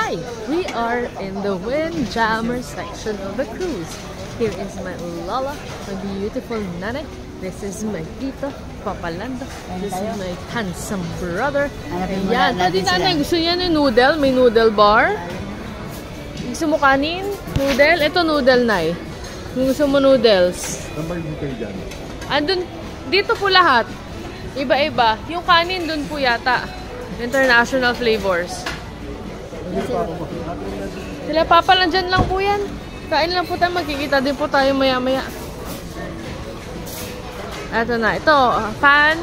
Hi! We are in the Windjammer section of the cruise. Here is my Lola, my beautiful nanay. This is my tito, Papa Lando. This is my handsome brother. Ayan. Pwede nanay, gusto niya ng noodle? May noodle bar. Gusto mo kanin? Noodle? Ito noodle, nay. Kung gusto mo noodles. Tambay mo kayo dyan. Andun, dito po lahat. Iba-iba. Yung kanin dun po yata. International flavors. Sila Papa, nandyan lang po yan. Kain lang po tayo. Magkikita din po tayo maya-maya. Ito na. Ito, Pan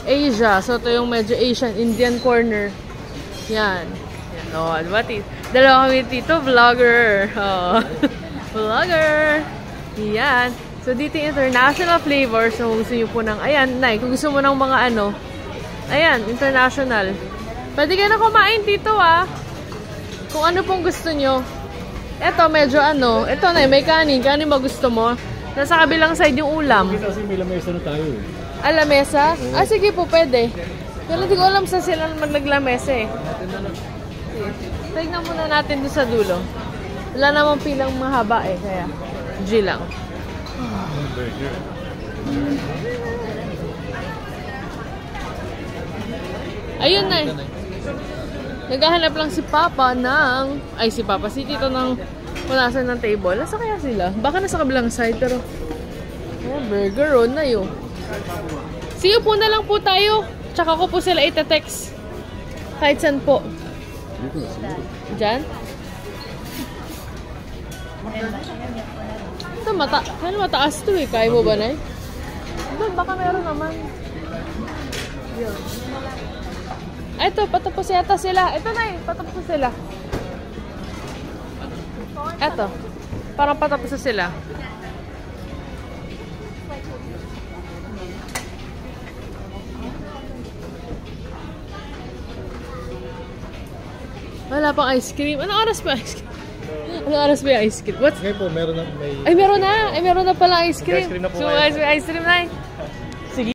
Asia. So, ito yung medyo Asian Indian corner. Yan. Yan. O, diba? Dalawa kami tito, vlogger. O. Vlogger. Yan. So, dito yung international flavors. So, kung gusto nyo po ng, ayan, nay, kung gusto mo ng mga ano, ayan, international. Pwede kayo na kumain dito, ah. Kung ano pong gusto nyo. Ito, medyo ano. Ito na, may kanin. Kanin ba gusto mo? Nasa kabilang side yung ulam. Kasi may lamesa na tayo eh. Ah, lamesa? Ah, sige po, pwede. Pero hindi ko alam sa sila naman naglamesa eh. Tignan muna natin doon sa dulo. Wala namang pilang mahaba eh. Kaya, G lang. Ayun na eh. Naghahanap lang si Papa ng... Ay, si Papa. Si Tito ng punasan ng table. Nasa kaya sila? Baka nasa kabilang side, pero... Oh, burger on na yun. See you po na lang po tayo. Tsaka ko po sila itatext. Kahit saan po. Diyan? Ito, mataas to eh. Kaya mo ba na eh? Doon, baka meron naman. Yun. Ito, patapos yata sila. Ito na eh, patapos sila. Ito. Parang patapos sila. Wala pang ice cream. Anong oras ba ice cream? Anong oras ba yung ice cream? What? Ngayon po, meron na may... Ay, meron na. Ay, meron na pala ice cream. Ice cream na po. So, ice cream na eh.